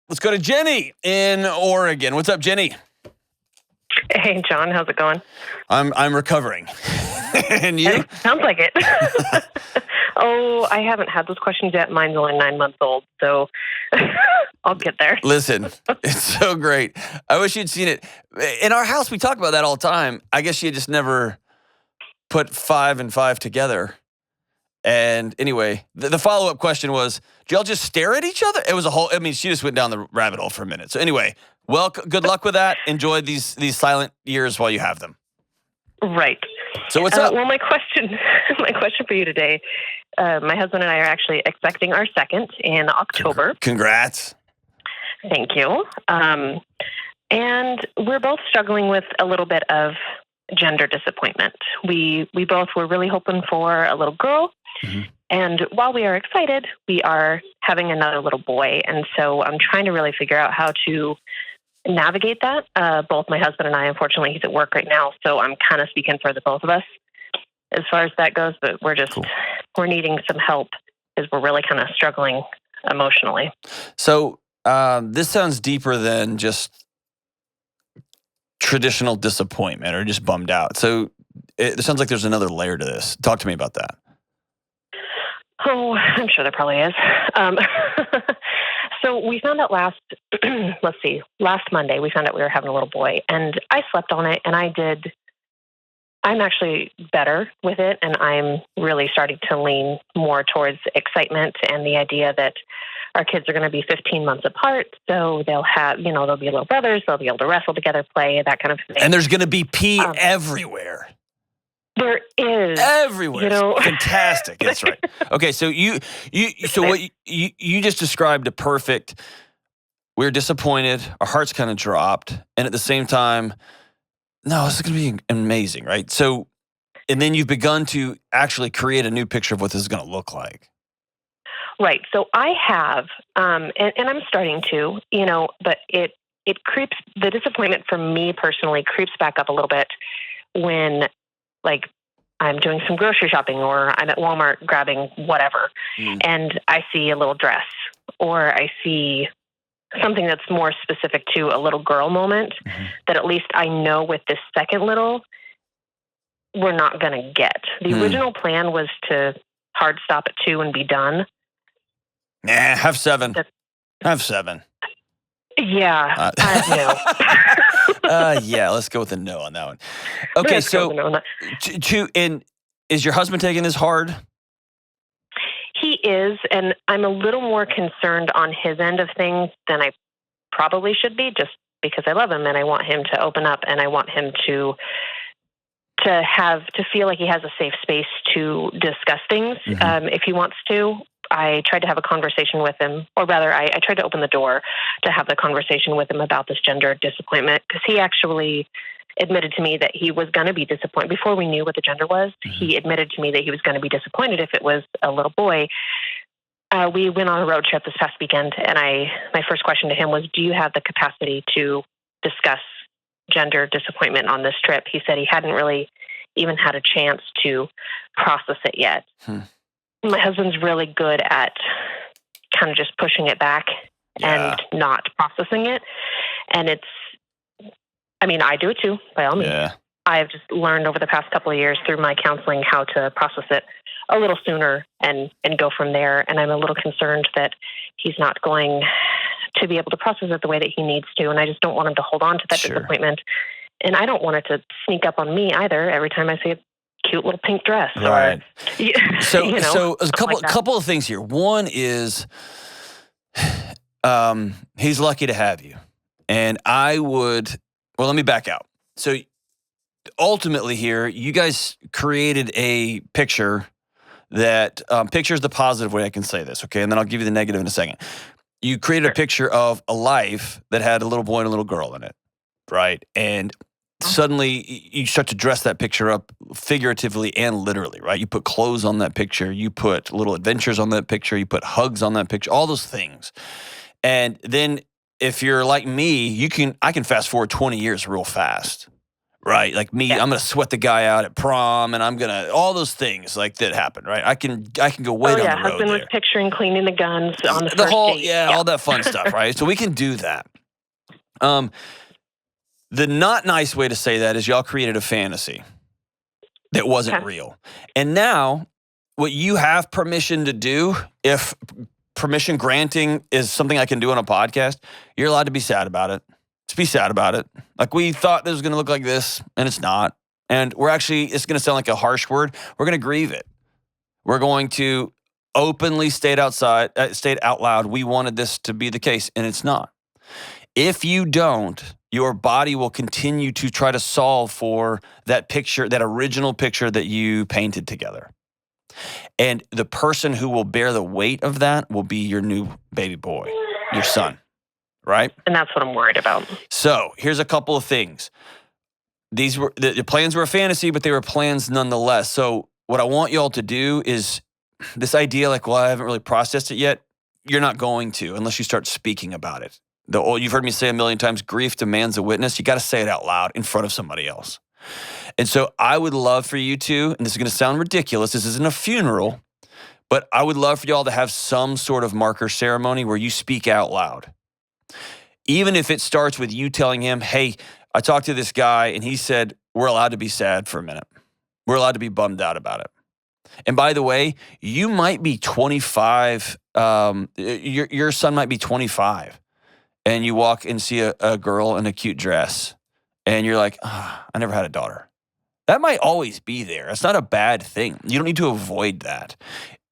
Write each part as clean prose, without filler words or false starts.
Let's go to Jenny in Oregon. What's up, Jenny? Hey, John, how's it going? I'm recovering. And you? Sounds like it. Oh, I haven't had those questions yet. Mine's only 9 months old, so I'll get there. Listen, it's so great. I wish you'd seen it. In our house, we talk about that all the time. I guess you just never put 5 and 5 together. And anyway, the follow-up question was, did y'all just stare at each other? It was she just went down the rabbit hole for a minute. So anyway, good luck with that. Enjoy these silent years while you have them. Right. So what's up? Well, my question for you today, my husband and I are actually expecting our second in October. Congrats. Thank you. And we're both struggling with a little bit of gender disappointment. We both were really hoping for a little girl. Mm-hmm. And while we are excited, we are having another little boy. And so I'm trying to really figure out how to navigate that. Both my husband and I, unfortunately, he's at work right now. So I'm kind of speaking for the both of us as far as that goes. But we're needing some help because we're really kind of struggling emotionally. So this sounds deeper than just traditional disappointment or just bummed out. So it sounds like there's another layer to this. Talk to me about that. Oh, I'm sure there probably is. So we found out last Monday, we found out we were having a little boy, and I slept on it, and I'm actually better with it, and I'm really starting to lean more towards excitement and the idea that our kids are going to be 15 months apart, so they'll have, they'll be little brothers, they'll be able to wrestle together, play, that kind of thing. And there's going to be pee everywhere. There is everywhere. Fantastic. That's right. Okay, so what you just described a perfect. We're disappointed. Our hearts kind of dropped, and at the same time, no, this is going to be amazing, right? So, and then you've begun to actually create a new picture of what this is going to look like. Right. So I have, and I'm starting to, but it creeps. The disappointment for me personally creeps back up a little bit when, like, I'm doing some grocery shopping or I'm at Walmart grabbing whatever, and I see a little dress or I see something that's more specific to a little girl moment that at least I know with this second little, we're not going to get. The original plan was to hard stop at 2 and be done. Nah, have 7. Have 7. Yeah, no. Yeah, let's go with a no on that one. Okay, so and is your husband taking this hard? He is, and I'm a little more concerned on his end of things than I probably should be, just because I love him and I want him to open up and I want him to feel like he has a safe space to discuss things if he wants to. I tried to have a conversation with him, or rather, I tried to open the door to have the conversation with him about this gender disappointment, because he actually admitted to me that he was going to be disappointed. Before we knew what the gender was, he admitted to me that he was going to be disappointed if it was a little boy. We went on a road trip this past weekend, and my first question to him was, do you have the capacity to discuss gender disappointment on this trip? He said he hadn't really even had a chance to process it yet. My husband's really good at kind of just pushing it back and not processing it. And I do it too, by all means. Yeah. I've just learned over the past couple of years through my counseling how to process it a little sooner and go from there. And I'm a little concerned that he's not going to be able to process it the way that he needs to. And I just don't want him to hold on to that disappointment. And I don't want it to sneak up on me either every time I see it. Cute little pink dress. Right. So a couple of things here. One is he's lucky to have you. And let me back out. So ultimately here, you guys created a picture that picture's the positive way I can say this, okay? And then I'll give you the negative in a second. You created a picture of a life that had a little boy and a little girl in it, right? And suddenly you start to dress that picture up figuratively and literally, right? You put clothes on that picture. You put little adventures on that picture. You put hugs on that picture, all those things. And then if you're like me, I can fast forward 20 years real fast, right? Like me, I'm going to sweat the guy out at prom, and I'm going to all those things like that happen, right? I can go way down the road husband there. was picturing cleaning the guns on the first date. All that fun stuff, right? So we can do that. The not nice way to say that is y'all created a fantasy that wasn't real. And now what you have permission to do, if permission granting is something I can do on a podcast, you're allowed to be sad about it. Just be sad about it. Like, we thought this was going to look like this, and it's not. And it's going to sound like a harsh word. We're going to grieve it. We're going to openly state out loud, we wanted this to be the case, and it's not. If you don't, your body will continue to try to solve for that picture, that original picture that you painted together. And the person who will bear the weight of that will be your new baby boy, your son, right? And that's what I'm worried about. So here's a couple of things. The plans were a fantasy, but they were plans nonetheless. So what I want y'all to do is this idea, like, well, I haven't really processed it yet. You're not going to unless you start speaking about it. You've heard me say a million times, grief demands a witness. You got to say it out loud in front of somebody else. And so I would love for you to, and this is going to sound ridiculous, this isn't a funeral, but I would love for y'all to have some sort of marker ceremony where you speak out loud. Even if it starts with you telling him, hey, I talked to this guy and he said, we're allowed to be sad for a minute. We're allowed to be bummed out about it. And by the way, you might be 25, your son might be 25. And you walk and see a girl in a cute dress, and you're like, I never had a daughter. That might always be there. It's not a bad thing. You don't need to avoid that.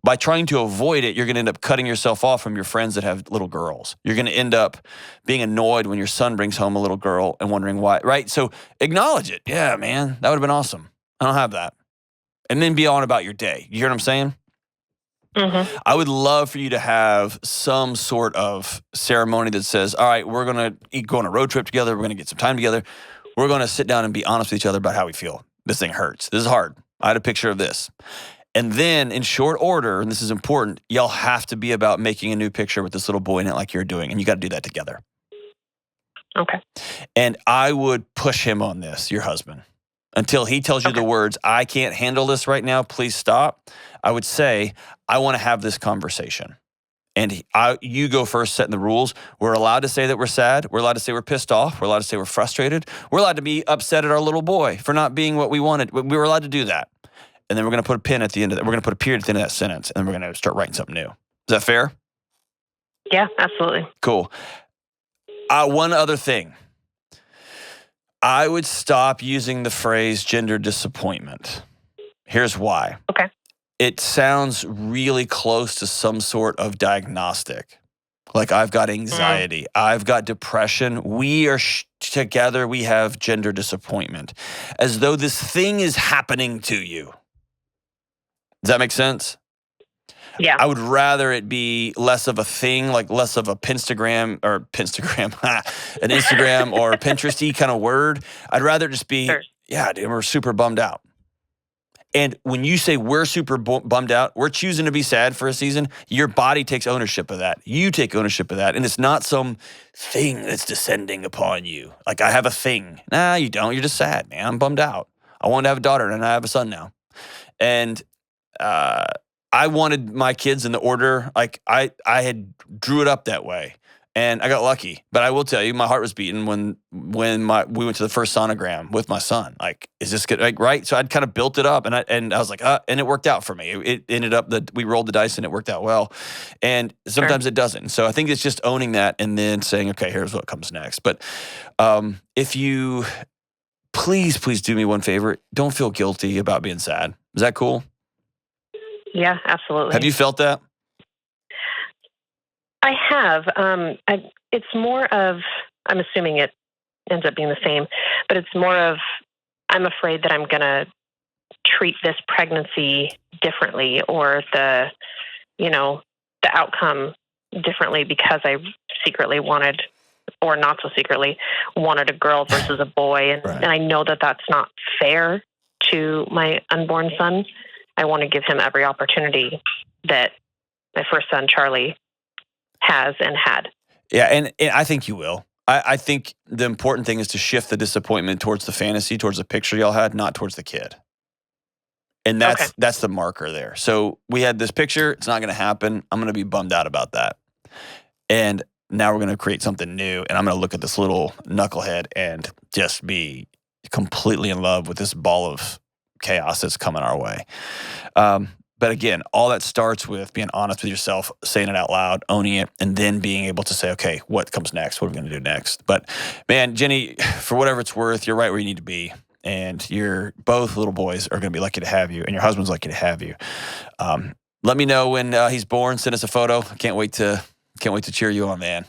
By trying to avoid it, you're going to end up cutting yourself off from your friends that have little girls. You're going to end up being annoyed when your son brings home a little girl and wondering why, right? So acknowledge it. Yeah, man, that would have been awesome. I don't have that. And then be on about your day. You hear what I'm saying? Mm-hmm. I would love for you to have some sort of ceremony that says, all right, we're going to go on a road trip together. We're going to get some time together. We're going to sit down and be honest with each other about how we feel. This thing hurts. This is hard. I had a picture of this. And then in short order, and this is important, y'all have to be about making a new picture with this little boy in it like you're doing. And you got to do that together. Okay. And I would push him on this, your husband, until he tells you the words, I can't handle this right now, please stop. I would say, I want to have this conversation. And you go first setting the rules. We're allowed to say that we're sad. We're allowed to say we're pissed off. We're allowed to say we're frustrated. We're allowed to be upset at our little boy for not being what we wanted. We were allowed to do that. And then we're going to put a pin at the end of that. We're going to put a period at the end of that sentence. And then we're going to start writing something new. Is that fair? Yeah, absolutely. Cool. One other thing. I would stop using the phrase gender disappointment. Here's why. Okay. It sounds really close to some sort of diagnostic. Like, I've got anxiety. I've got depression. We are together. We have gender disappointment. As though this thing is happening to you. Does that make sense? Yeah. I would rather it be less of a thing, like less of a an Instagram or Pinterest-y kind of word. I'd rather it just be, yeah, dude, we're super bummed out. And when you say we're super bummed out, we're choosing to be sad for a season, your body takes ownership of that. You take ownership of that. And it's not some thing that's descending upon you. Like, I have a thing. Nah, you don't. You're just sad, man. I'm bummed out. I wanted to have a daughter, and I have a son now. And I wanted my kids in the order, like I had drew it up that way. And I got lucky. But I will tell you, my heart was beating when we went to the first sonogram with my son. Like, is this good? Like, right? So I'd kind of built it up, and I was like, and it worked out for me. It ended up that we rolled the dice and it worked out well. And sometimes it doesn't. So I think it's just owning that and then saying, okay, here's what comes next. But if you, please do me one favor. Don't feel guilty about being sad. Is that cool? Yeah, absolutely. Have you felt that? I have. It's more of, I'm assuming it ends up being the same, but it's more of, I'm afraid that I'm going to treat this pregnancy differently, or the outcome differently, because I secretly wanted, or not so secretly, wanted a girl versus a boy. And, and I know that that's not fair to my unborn son. I want to give him every opportunity that my first son, Charlie, has and had. Yeah, and I think you will. I think the important thing is to shift the disappointment towards the fantasy, towards the picture y'all had, not towards the kid. And that's the marker there. So we had this picture. It's not going to happen. I'm going to be bummed out about that. And now we're going to create something new. And I'm going to look at this little knucklehead and just be completely in love with this ball of chaos that's coming our way. But again, all that starts with being honest with yourself, saying it out loud, owning it, and then being able to say, okay, what comes next? What are we going to do next? But man, Jenny, for whatever it's worth, you're right where you need to be. And your both little boys are going to be lucky to have you, and your husband's lucky to have you. Let me know when he's born. Send us a photo. Can't wait to cheer you on, man.